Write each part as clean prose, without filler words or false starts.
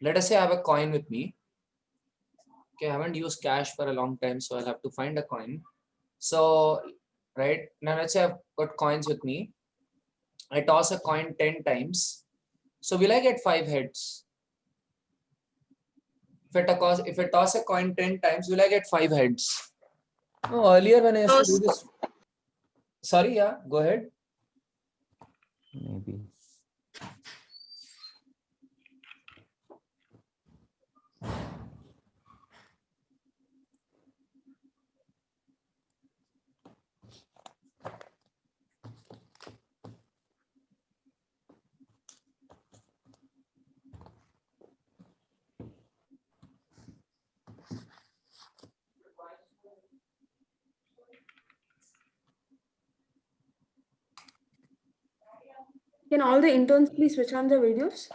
let us say I have a coin with me. Okay, I haven't used cash for a long time, so I'll have to find a coin. So, right now, let's say I've got coins with me. I toss a coin 10 times. So will I get 5 heads? If I toss a coin 10 times, will I get 5 heads? No, earlier when I used to do this. Sorry, yeah, go ahead. Maybe. Can all the interns please switch on their videos?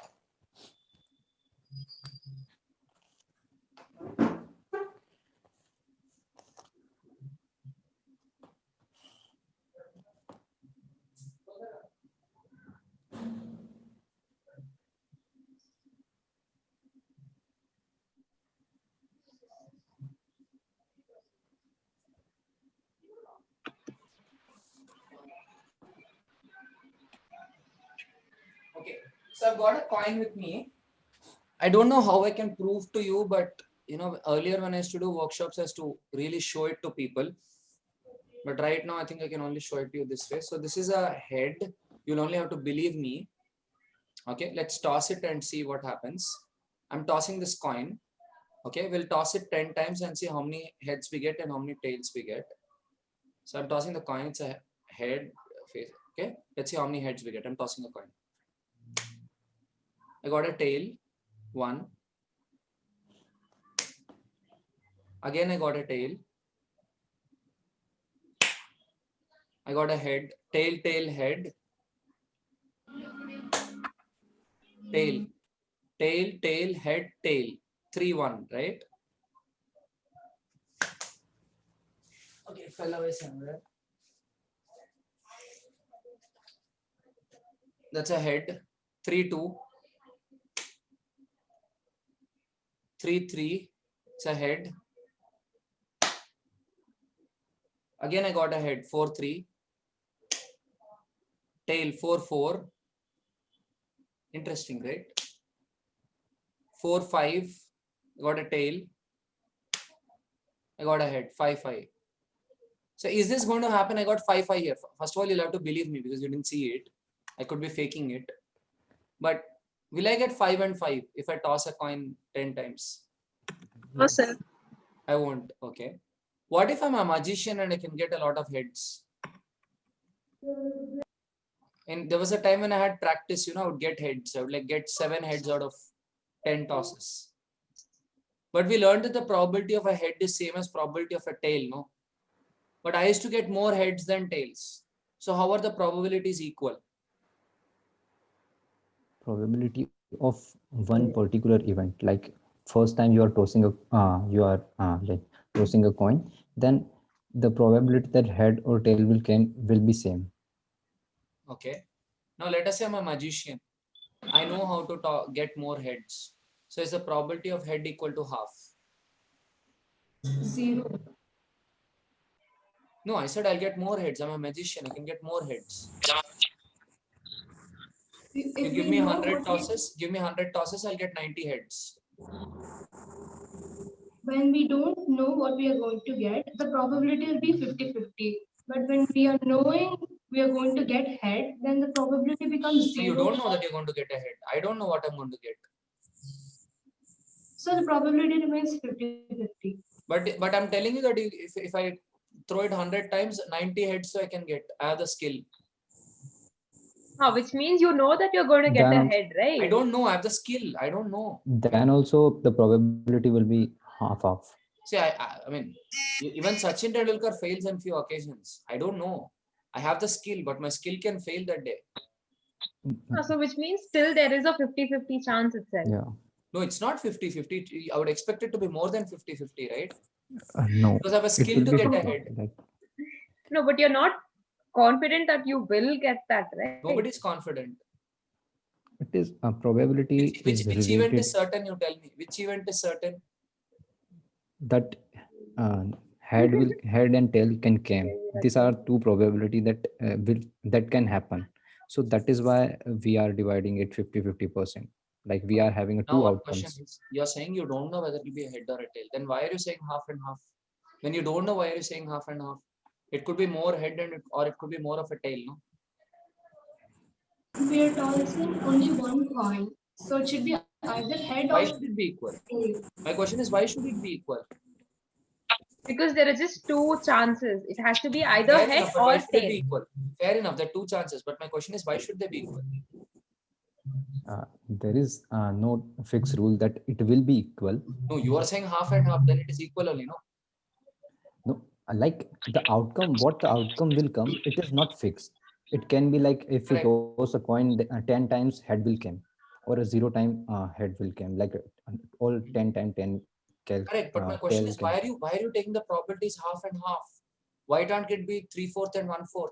Okay, so I've got a coin with me. I don't know how I can prove to you, but earlier when I used to do workshops, I used to really show it to people. But right now, I think I can only show it to you this way. So this is a head. You'll only have to believe me. Okay, let's toss it and see what happens. I'm tossing this coin. Okay, we'll toss it 10 times and see how many heads we get and how many tails we get. So I'm tossing the coin. It's a head face. Okay, let's see how many heads we get. I'm tossing a coin. I got a tail. 1. Again, I got a tail. I got a head. Tail, tail, head. Tail. Tail, tail, head, tail. 3, 1, right? Okay, fell away somewhere. That's a head. 3, 2. 3, 3. It's a head. Again, I got a head. 4, 3. Tail. 4, 4. Interesting, right? 4, 5. Got a tail. I got a head. 5, 5. So is this going to happen? I got 5, 5 here. First of all, you'll have to believe me because you didn't see it. I could be faking it. But will I get 5 and 5 if I toss a coin 10 times? No, sir. I won't. Okay. What if I'm a magician and I can get a lot of heads? And there was a time when I had practice, I would get heads. I would like get 7 heads out of 10 tosses. But we learned that the probability of a head is same as probability of a tail, no? But I used to get more heads than tails. So how are the probabilities equal? Probability of one particular event, like first time you are tossing a coin, then the probability that head or tail will be same. Okay. Now let us say I'm a magician. I know how to get more heads. So is the probability of head equal to half? 0. No, I said I'll get more heads. I'm a magician. I can get more heads. You give me 100 tosses. Give me 100 tosses. I'll get 90 heads. When we don't know what we are going to get, the probability will be 50-50. But when we are knowing we are going to get head, then the probability becomes So 0. you don't know that you're going to get a head. I don't know what I'm going to get. So the probability remains 50-50. But I'm telling you that if I throw it 100 times, 90 heads so I can get. I have the skill. Which means you know that you're going to get a head, right? I don't know. I have the skill. I don't know. Then also the probability will be half. See, I mean, even Sachin Tendulkar fails on few occasions. I don't know. I have the skill, but my skill can fail that day. So which means still there is a 50-50 chance itself. Yeah. No, it's not 50-50. I would expect it to be more than 50-50, right? No. Because I have a skill to get ahead. No, but you're not confident that you will get that, right? Nobody's confident. It is a probability Which is event related is certain? You tell me. Which event is certain? that head and tail can come. These are two probability that that can happen. So that is why we are dividing it 50-50%. Like we are having Now, two one question outcomes. is, you're saying you don't know whether it will be a head or a tail. Then why are you saying half and half? When you don't know, why are you saying half and half? It could be more head or it could be more of a tail, no? We are tossing only one coin, so it should be either head Why or should it be equal? tail. My question is, why should it be equal? Because there are just two chances. It has to be either Fair head enough, but or why should it tail. be equal? Fair enough, there are two chances, but my question is, why should they be equal? There is no fixed rule that it will be equal. No, you are saying half and half, then it is equal only, no? No, like the outcome, what the outcome will come, it is not fixed. It can be like if you Correct. toss a coin 10 times, head will come, or a 0 time head will come. Like all 10 times 10 Correct, but my question tail is, can come. why are you taking the probabilities half and half? Why can't it be 3/4 and 1/4 or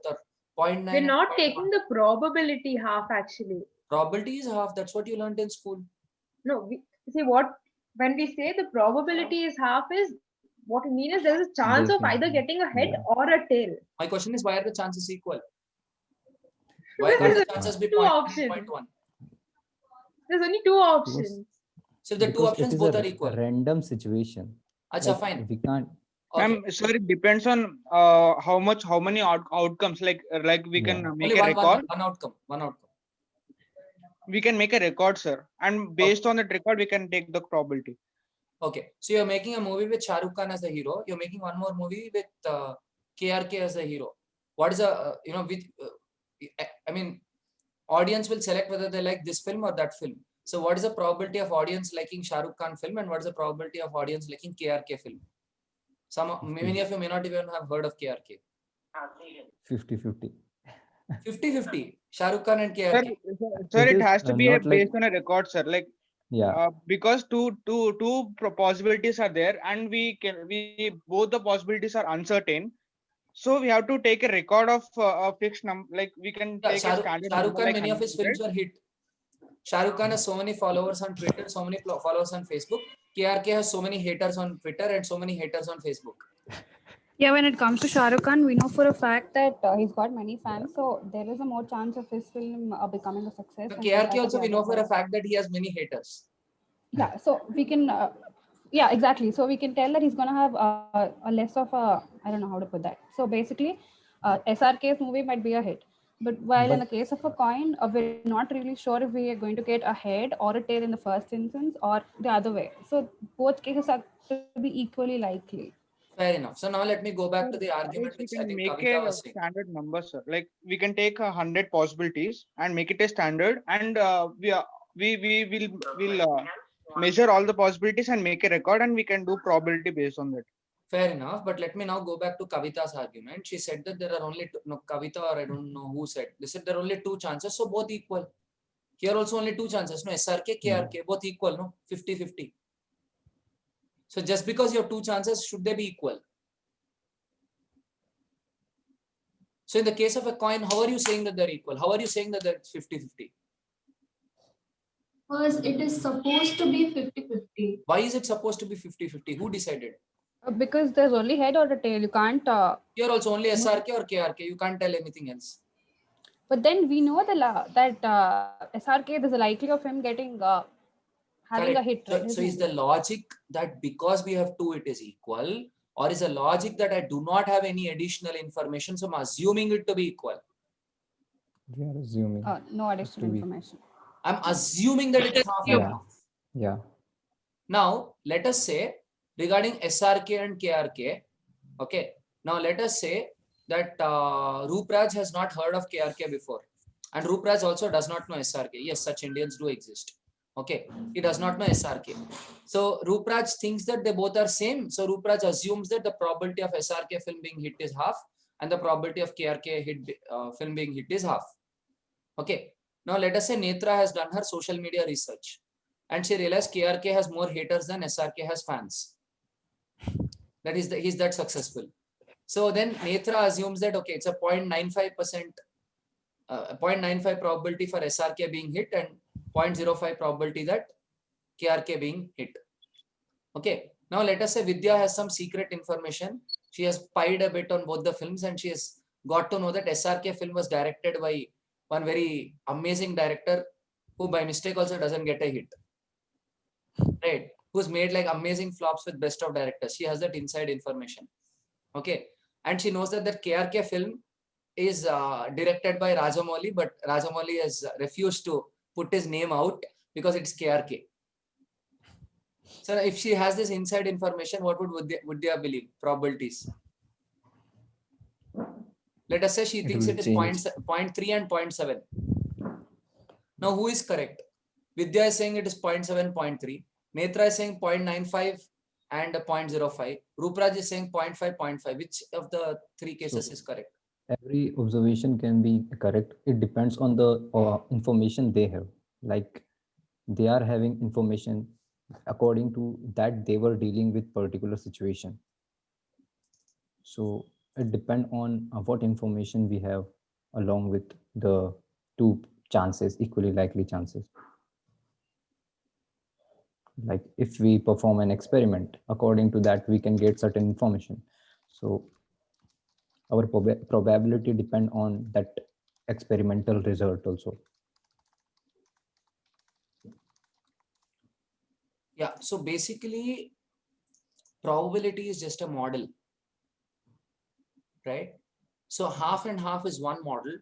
0.9? We're and not 0.1? taking the probability half actually. Probability is half. That's what you learned in school. No, see what when we say the probability is half is what we mean is there is a chance Based of on- either getting a head yeah. or a tail. My question is, why are the chances equal? Why Because can't the there's chances be two 0.9 and options. 0.1? There's only two options. So if the two Because it options is both a are equal. random situation. Acha, Like, fine. we can't. Okay. Ma'am, sir, it depends on how many outcomes. Like we can Yeah. make Only a record. one outcome. One outcome. We can make a record, sir, and based on that record, we can take the probability. Okay. So you're making a movie with Shah Rukh Khan as the hero. You're making one more movie with KRK as the hero. What is a I mean, audience will select whether they like this film or that film. So what is the probability of audience liking Shah Rukh Khan film and what is the probability of audience liking KRK film? Many of you may not even have heard of KRK. 50-50. 50-50. Shah Rukh Khan and Sir, KRK. sir, It it is, has to be not like- based on a record, sir. Like Yeah. because two possibilities are there, and we both the possibilities are uncertain. So we have to take a record of a fixed number. Like we can Yeah, take Shah a Rukh standard Khan, number like many of his 100. films were hit. Shah Rukh Khan has so many followers on Twitter, so many followers on Facebook. KRK has so many haters on Twitter and so many haters on Facebook. Yeah, when it comes to Shah Rukh Khan, we know for a fact that he's got many fans, so there is a more chance of his film becoming a success. But than KRK compared to also the we know other for a ones. fact that he has many haters. Yeah, so we can, yeah, exactly. So we can tell that he's gonna have a less of a, I don't know how to put that. So basically, SRK's movie might be a hit, but while in the case of a coin, we're not really sure if we are going to get a head or a tail in the first instance or the other way. So both cases are to be equally likely. Fair enough. So now let me go back Sir, to the argument we which I can think make Kavita a was saying. standard number, sir. Like we can take 100 possibilities and make it a standard, and we will measure all the possibilities and make a record, and we can do probability based on that. Fair enough, but let me now go back to Kavita's argument. She said that there are only two, no, Kavita or I don't know who said. They said there are only two chances, so both equal. Here also only two chances. No, SRK, KRK, both equal, no? 50-50. So just because you have two chances, should they be equal? So in the case of a coin, how are you saying that they're equal? How are you saying that they're 50-50? Because it is supposed to be 50-50. Why is it supposed to be 50-50? Who decided? Because there's only head or a tail. You can't. Here also only SRK or KRK. You can't tell anything else. But then we know that SRK, there's a likely of him getting having a Correct. hit. Right? So is the logic that because we have two, it is equal? Or is the logic that I do not have any additional information, so I'm assuming it to be equal? We are assuming. No additional to be- information. I'm assuming that it is half and Yeah. half. Yeah. Now, let us say regarding SRK and KRK, okay. Now, let us say that Rupraj has not heard of KRK before. And Rupraj also does not know SRK. Yes, such Indians do exist. Okay, he does not know SRK. So Rupraj thinks that they both are same. So Rupraj assumes that the probability of SRK film being hit is half and the probability of KRK film being hit is half. Okay. Now let us say Netra has done her social media research and she realized KRK has more haters than SRK has fans. That is, he's that successful. So then Netra assumes that, okay, it's a 0.95%, 0.95 probability for SRK being hit and 0.05 probability that KRK being hit. Okay. Now let us say Vidya has some secret information. She has spied a bit on both the films and she has got to know that SRK film was directed by one very amazing director who by mistake also doesn't get a hit. Right? Who's made like amazing flops with best of directors. She has that inside information. Okay. And she knows that KRK film is directed by Rajamouli, but Rajamouli has refused to put his name out because it's KRK. So if she has this inside information, what would Vidya believe? Probabilities. Let us say she thinks it is 0.3 and 0.7. Now who is correct? Vidya is saying it is 0.7, 0.3. Netra is saying 0.95 and 0.05. Rupraj is saying 0.5, 0.5. Which of the three cases is correct? Every observation can be correct. It depends on the information they have. Like they are having information according to that they were dealing with particular situation. So it depends on what information we have along with the two chances, equally likely chances. Like if we perform an experiment, according to that we can get certain information. So our probability depend on that experimental result also. Yeah, so basically probability is just a model, right? So half and half is one model.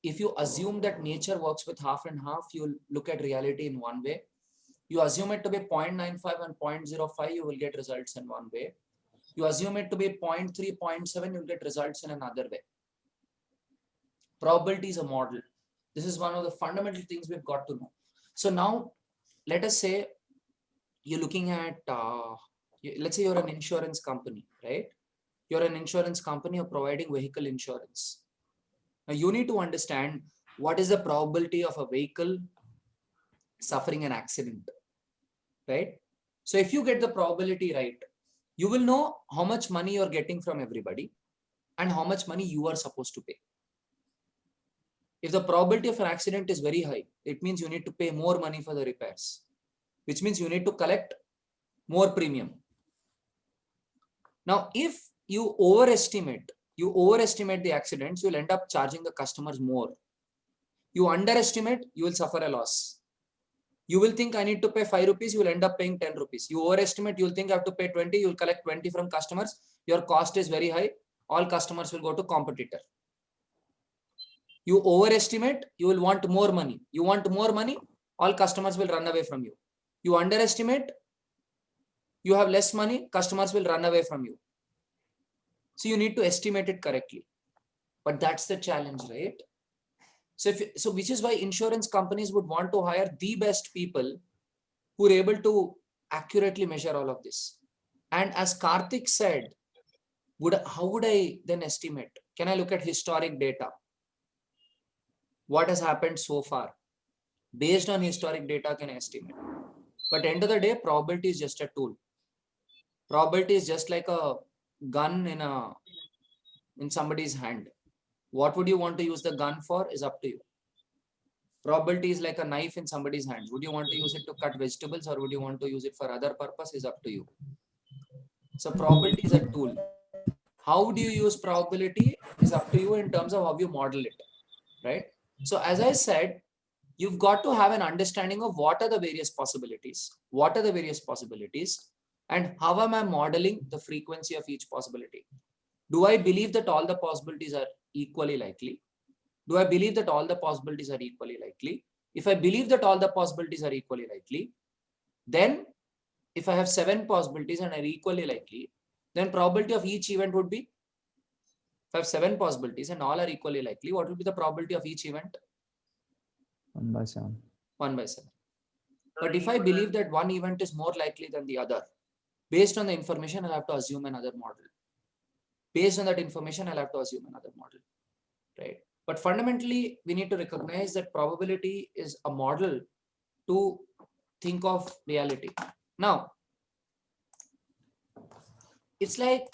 If you assume that nature works with half and half, you'll look at reality in one way. You assume it to be 0.95 and 0.05, you will get results in one way. You assume it to be 0.3, 0.7, you'll get results in another way. Probability is a model. This is one of the fundamental things we've got to know. So now, let us say you're looking at, let's say you're an insurance company, right? You're an insurance company, you're providing vehicle insurance. Now you need to understand what is the probability of a vehicle suffering an accident, right? So if you get the probability right, you will know how much money you're getting from everybody and how much money you are supposed to pay. If the probability of an accident is very high, it means you need to pay more money for the repairs, which means you need to collect more premium. Now, if you overestimate the accidents, you'll end up charging the customers more. You underestimate, you will suffer a loss. You will think I need to pay 5 rupees, you will end up paying 10 rupees. You overestimate, you'll think I have to pay 20, you'll collect 20 from customers. Your cost is very high. All customers will go to competitor. You overestimate, you will want more money. You want more money, all customers will run away from you. You underestimate, you have less money, customers will run away from you. So you need to estimate it correctly. But that's the challenge, right? So which is why insurance companies would want to hire the best people who are able to accurately measure all of this. And as Karthik said, how would I then estimate? Can I look at historic data? What has happened so far? Based on historic data, can I estimate? But end of the day, probability is just a tool. Probability is just like a gun in somebody's hand. What would you want to use the gun for is up to you. Probability is like a knife in somebody's hand. Would you want to use it to cut vegetables or would you want to use it for other purpose is up to you. So probability is a tool. How do you use probability is up to you in terms of how you model it, right? So as I said, you've got to have an understanding of what are the various possibilities, and how am I modeling the frequency of each possibility. Do I believe that all the possibilities are equally likely? Do I believe that all the possibilities are equally likely? If I believe that all the possibilities are equally likely, then if I have 7 possibilities and are equally likely, then probability of each event would be, if I have 7 possibilities and all are equally likely, what will be the probability of each event? 1 by 7. 1 by 7. But if I believe that one event is more likely than the other, based on the information, I'll have to assume another model. Based on that information, I'll have to assume another model, right? But fundamentally, we need to recognize that probability is a model to think of reality. Now, it's like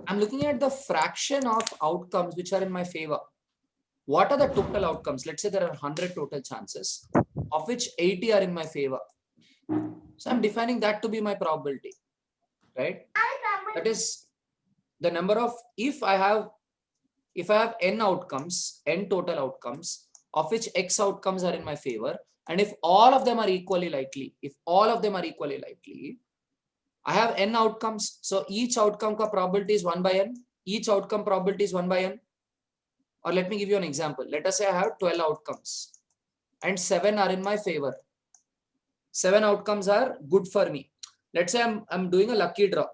I'm looking at the fraction of outcomes which are in my favor. what are the total outcomes? Let's say there are 100 total chances, of which 80 are in my favor. So I'm defining that to be my probability, right? That is the number of, if I have n outcomes, n total outcomes, of which x outcomes are in my favor, and if all of them are equally likely, I have n outcomes. So each outcome ka probability is 1 by n. Each outcome probability is 1 by n. Or let me give you an example. Let us say I have 12 outcomes and 7 are in my favor. 7 outcomes are good for me. Let's say I'm doing a lucky draw.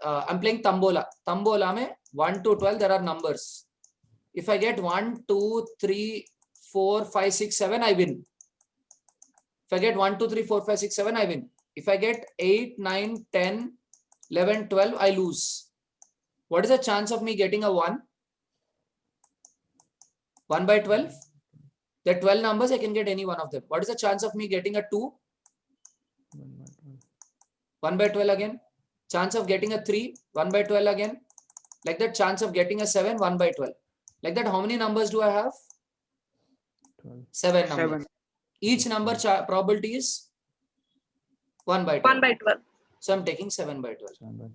I'm playing Tambola. Tambola mein 1 to 12 there are numbers. If I get 1, 2, 3, 4, 5, 6, 7, I win. If I get 1, 2, 3, 4, 5, 6, 7, I win. If I get 8, 9, 10, 11, 12, I lose. What is the chance of me getting a 1? 1 by 12? There are 12 numbers, I can get any one of them. What is the chance of me getting a 2? 1 by 12 again. Chance of getting a 3? 1 by 12 again. Like that, chance of getting a 7? 1 by 12. Like that, how many numbers do I have? 12. 7 numbers. 7. Each number probability is 1 by 12. 1 by 12. So I'm taking 7 by 12. 7 by 12.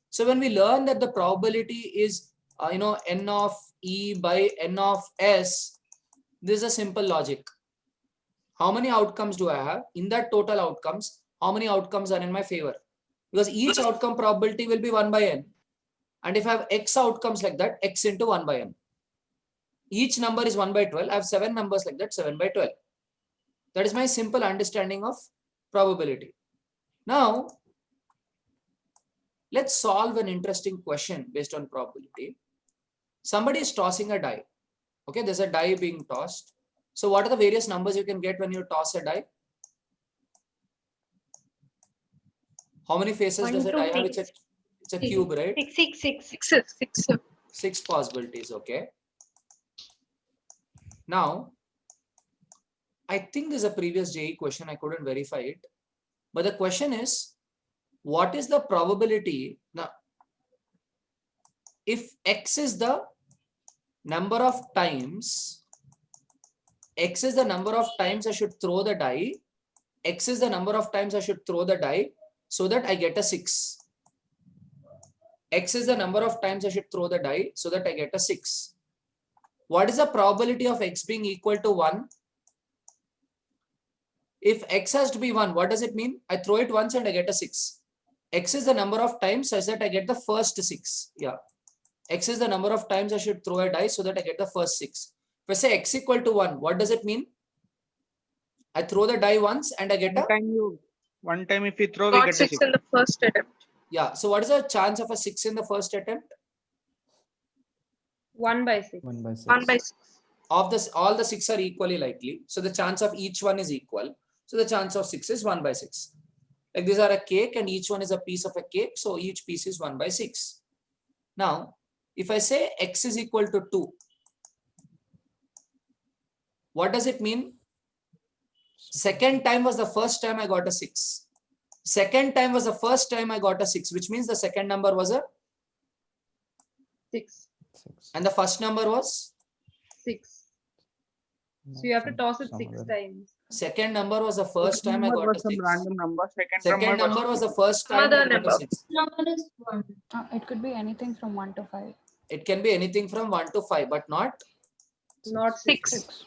So when we learn that the probability is, n of E by n of S, this is a simple logic. How many outcomes do I have? In that total outcomes, how many outcomes are in my favor? Because each outcome probability will be 1 by n. And if I have x outcomes like that, x into 1 by n. Each number is 1 by 12. I have 7 numbers like that, 7 by 12. That is my simple understanding of probability. Now, let's solve an interesting question based on probability. Somebody is tossing a die. Okay, there's a die being tossed. So what are the various numbers you can get when you toss a die? How many faces 1, does a 2, die have? 3. It's a cube, right? 6. 6 possibilities, okay. Now, I think there's a previous JEE question, I couldn't verify it. But the question is, what is the probability? Now, if x is the number of times, I should throw the die, x is the number of times I should throw the die so that I get a 6. X is the number of times I should throw the die so that I get a 6. What is the probability of x being equal to 1? If x has to be 1, what does it mean? I throw it once and I get a 6. X is the number of times such that I get the first 6. Yeah. X is the number of times I should throw a die so that I get the first 6. If I say x equal to 1, what does it mean? I throw the die once and I get a... One time if you throw, we Got get a 6 6. in the first attempt. Yeah. So what is the chance of a 6 in the first attempt? 1 by 6. 1 by 6. 1 by 6. Of this, all the 6 are equally likely. So the chance of each one is equal. So the chance of 6 is 1 by 6. Like these are a cake and each one is a piece of a cake. So each piece is 1 by 6. Now, if I say x is equal to 2, what does it mean? Second time was the first time I got a 6. Second time was the first time I got a 6, which means the second number was a 6. 6. and the first number was 6. So you have to toss it 6 times. second number was the first time I got a 6. Random number. Second number was the first time Mother I got number. a 6. Number is 1. It could be anything from 1 to 5. It can be anything from 1 to 5, but not. Not 6. 6.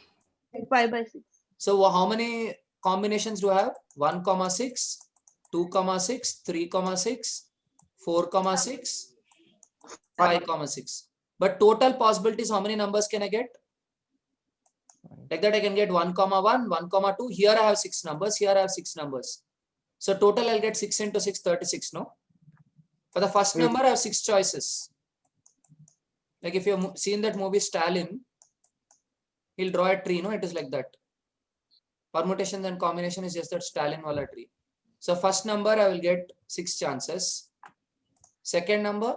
5 by 6. So how many combinations do I have? 1, 6, 2, 6, 3, 6, 4, 6, 5, 6. But total possibilities, how many numbers can I get? Like that I can get 1, 1, 1, 2. Here I have 6 numbers. Here I have 6 numbers. So total I'll get 6 into 6, 36, no? For the first Yes. number, I have 6 choices. Like if you've seen that movie Stalin, he'll draw a tree, no? It is like that. Permutations and combination is just that Stalin wala tree. So first number, I will get 6 chances. Second number,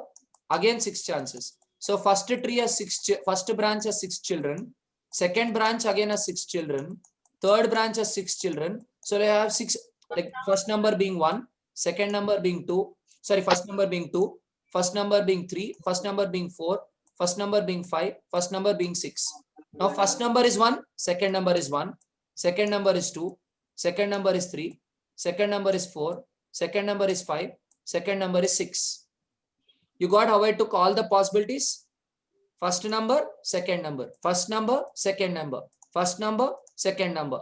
again 6 chances. So first tree has first branch has 6 children. Second branch again has 6 children. Third branch has 6 children. So I have 6, like first number being 1, second number being 2, sorry, first number being 2, first number being 3, first number being 4, first number being 5, first number being 6. Now first number is 1, second number is 1, second number is 2, second number is 3, second number is 4, second number is 5, second number is 6. You got how I took all the possibilities? First number, second number, first number, second number, first number, second number.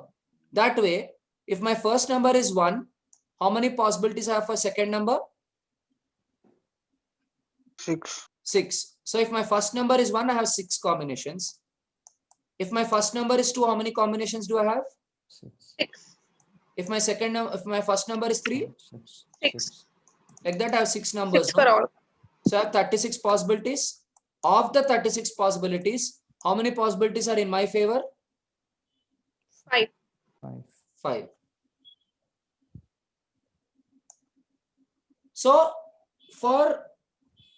That way, if my first number is 1, how many possibilities I have for second number? 6. 6. So if my first number is 1, I have 6 combinations. If my first number is 2, how many combinations do I have? 6, 6. If my if my first number is 3, 6, 6. like that I have 6 numbers. 6 for no? all. So I have 36 possibilities. Of the 36 possibilities, how many possibilities are in my favor? 5. 5. 5. So for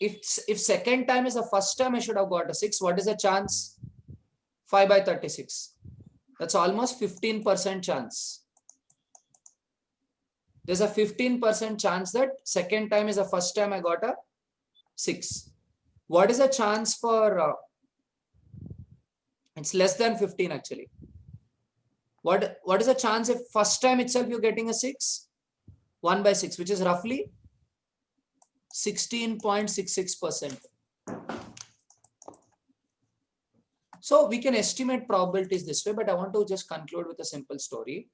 if second time is the first time, I should have got a 6. What is the chance? 5 by 36. That's almost 15% chance. There's a 15% chance that second time is the first time I got a 6. What is the chance for? It's less than 15 actually. What is the chance if first time itself you're getting a 6? 1 by 6, which is roughly 16.66%. So we can estimate probabilities this way, but I want to just conclude with a simple story.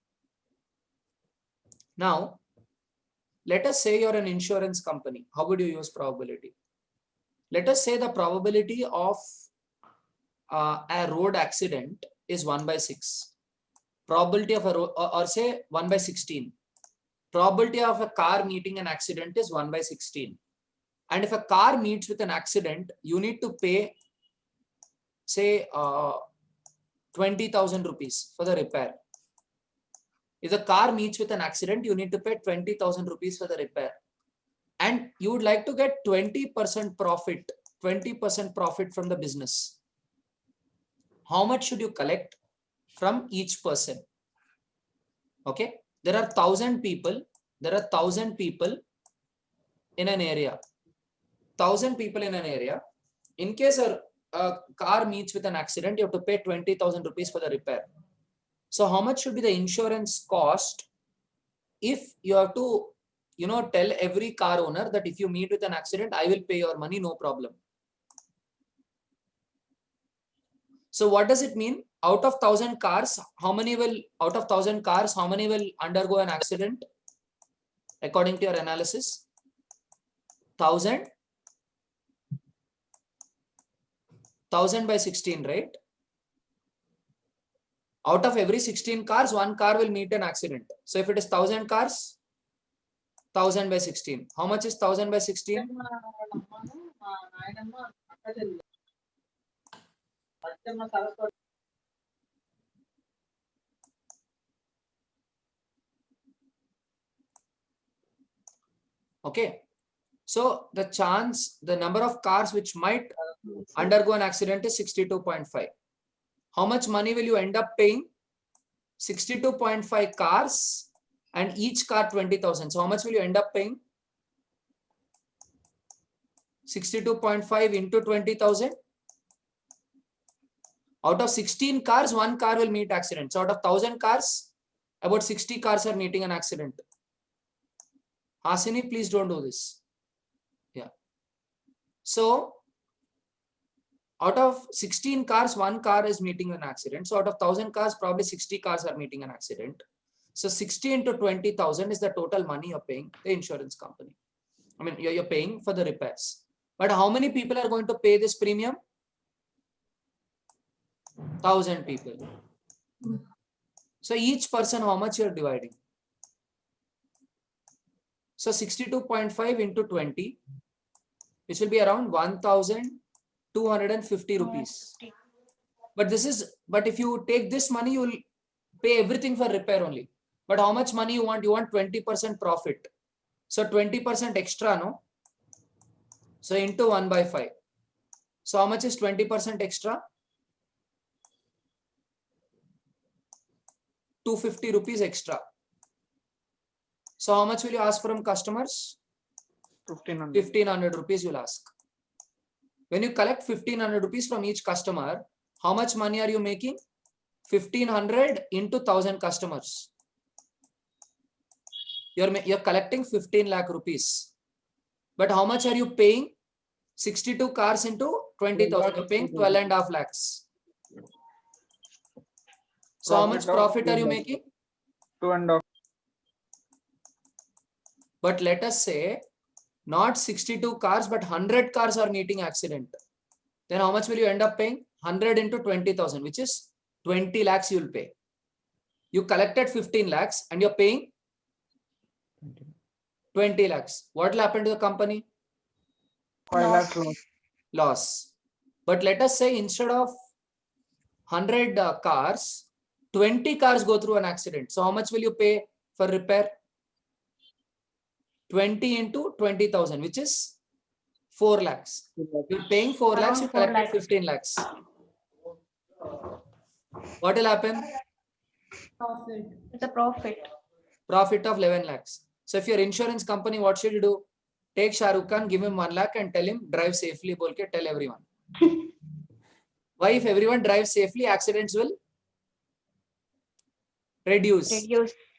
Now, let us say you're an insurance company. How would you use probability? Let us say the probability of a road accident is 1 by 6. Probability of a road, or say 1 by 16. Probability of a car meeting an accident is 1 by 16. And if a car meets with an accident, you need to pay, say, 20,000 rupees for the repair. If the car meets with an accident, you need to pay 20,000 rupees for the repair. And you would like to get 20% profit, 20% profit from the business. How much should you collect from each person? Okay. There are 1,000 people. There are 1,000 people in an area. 1,000 people in an area. In case a car meets with an accident, you have to pay 20,000 rupees for the repair. So how much should be the insurance cost if you have to, tell every car owner that if you meet with an accident, I will pay your money, no problem. So what does it mean? Out of 1,000 cars, how many will undergo an accident? According to your analysis, 1,000 by 16, right? Out of every 16 cars, 1 car will meet an accident. So if it is 1,000 cars, 1,000 by 16. How much is 1,000 by 16? Okay. So the number of cars which might undergo an accident is 62.5. How much money will you end up paying? 62.5 cars and each car 20,000. So how much will you end up paying? 62.5 into 20,000. Out of 16 cars, 1 car will meet accident. So out of 1,000 cars, about 60 cars are meeting an accident. Hasini, please don't do this. Yeah. So out of 16 cars, 1 car is meeting an accident. So out of 1,000 cars, probably 60 cars are meeting an accident. So 60 into 20,000 is the total money you're paying the insurance company. I mean, you're paying for the repairs. But how many people are going to pay this premium? 1,000 people. So each person, how much you're dividing? So 62.5 into 20, which will be around 1,250 rupees. But if you take this money, you will pay everything for repair only. But how much money you want? You want 20% profit. So 20% extra, no? So into 1 by 5. So how much is 20% extra? 250 rupees extra. So how much will you ask from customers? 1,500. 1,500 rupees you'll ask. When you collect 1500 rupees from each customer, how much money are you making? 1500 into 1000 customers. You're collecting 15 lakh rupees. But how much are you paying? 62 cars into 20,000. You're paying 12.5 lakhs. So how much profit are you making? 2.5. But let us say not 62 cars, but 100 cars are meeting accident. Then how much will you end up paying? 100 into 20,000, which is 20 lakhs you will pay. You collected 15 lakhs and you're paying 20 lakhs. What will happen to the company? 5 lakhs loan. Loss. But let us say instead of 100 cars, 20 cars go through an accident. So how much will you pay for repair? 20 into 20,000, which is 4 lakhs. You're paying 4 lakhs, you Around 4 collected lakhs. 15 lakhs. What will happen? Profit. It's a profit. Profit of 11 lakhs. So if your insurance company, what should you do? Take Shah Rukh Khan, give him 1 lakh and tell him drive safely. Bolke, tell everyone. Why? If everyone drives safely, accidents will reduce.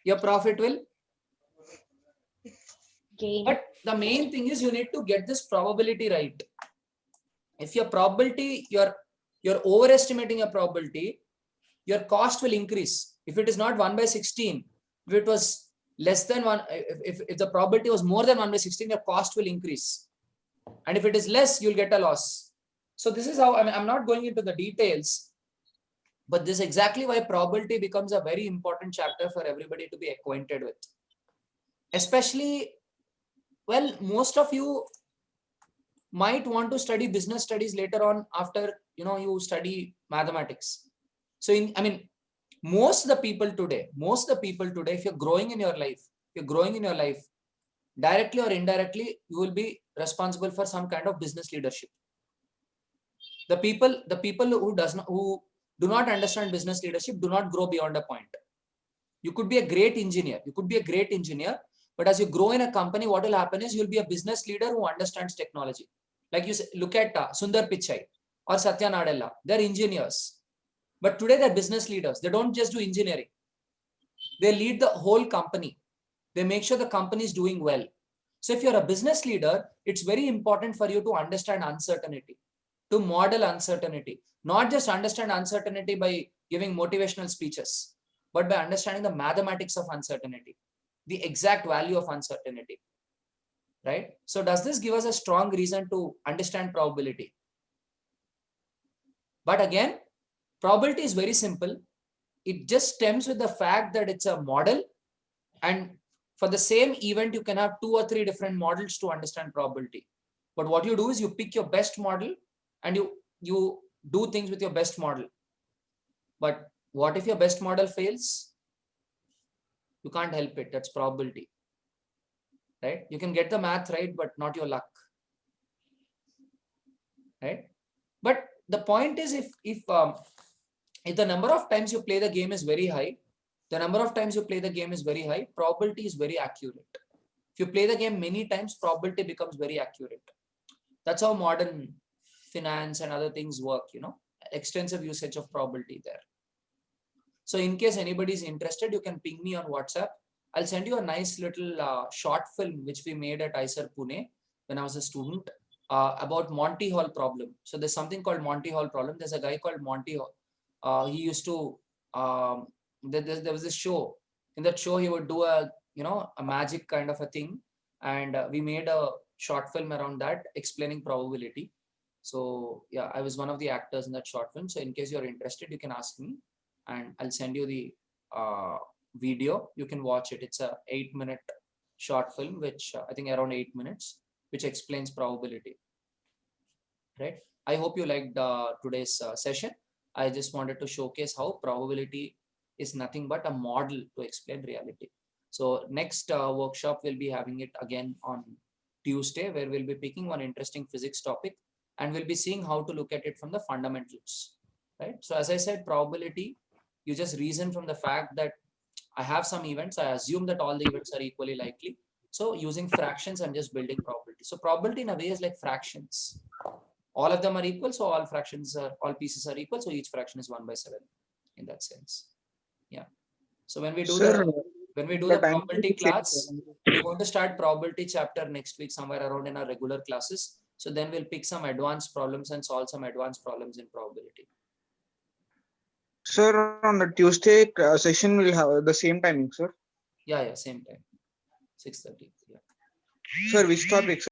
Your profit will. Gain. But the main thing is you need to get this probability right. If your probability, you're overestimating your probability, your cost will increase. If it is not 1 by 16, if it was less than 1, if the probability was more than 1 by 16, your cost will increase. And if it is less, you'll get a loss. So this is how, I mean, I'm not going into the details, but this is exactly why probability becomes a very important chapter for everybody to be acquainted with. Especially, well, most of you might want to study business studies later on after, you study mathematics. So most of the people today, if you're growing in your life, directly or indirectly, you will be responsible for some kind of business leadership. The people who do not understand business leadership do not grow beyond a point. You could be a great engineer. But as you grow in a company, what will happen is you'll be a business leader who understands technology. Like you say, look at Sundar Pichai or Satya Nadella. They're engineers. But today they're business leaders. They don't just do engineering. They lead the whole company. They make sure the company is doing well. So if you're a business leader, it's very important for you to understand uncertainty, to model uncertainty, not just understand uncertainty by giving motivational speeches, but by understanding the mathematics of uncertainty, the exact value of uncertainty, right? So does this give us a strong reason to understand probability? But again, probability is very simple. It just stems with the fact that it's a model, and for the same event, you can have 2 or 3 different models to understand probability. But what you do is you pick your best model and you do things with your best model. But what if your best model fails? You can't help it. That's probability, right? You can get the math right, but not your luck, right? But the point is, if the number of times you play the game is very high, probability is very accurate. If you play the game many times, probability becomes very accurate. That's how modern finance and other things work, extensive usage of probability there. So in case anybody is interested, you can ping me on WhatsApp. I'll send you a nice little short film which we made at IISER Pune when I was a student about Monty Hall problem. So there's something called Monty Hall problem. There's a guy called Monty Hall. He used to, there was this show. In that show, he would do a magic kind of a thing. And we made a short film around that explaining probability. So yeah, I was one of the actors in that short film. So in case you're interested, you can ask me and I'll send you the video. You can watch it. It's a 8-minute short film, which I think around 8 minutes, which explains probability, right? I hope you liked today's session. I just wanted to showcase how probability is nothing but a model to explain reality. So next workshop, we'll be having it again on Tuesday, where we'll be picking one interesting physics topic and we'll be seeing how to look at it from the fundamentals, right? So as I said, probability, you just reason from the fact that I have some events, I assume that all the events are equally likely. So using fractions, I'm just building probability. So probability in a way is like fractions. all of them are equal, so all pieces are equal, so each fraction is 1/7 in that sense. Yeah. So when we do Sir, the but I'm probability saying, class, we're going to start probability chapter next week somewhere around in our regular classes. So then we'll pick some advanced problems and solve some advanced problems in probability. Sir, on the Tuesday session, we'll have the same timing, sir. Yeah, same time, 6:30. Yeah. Sir, which topic?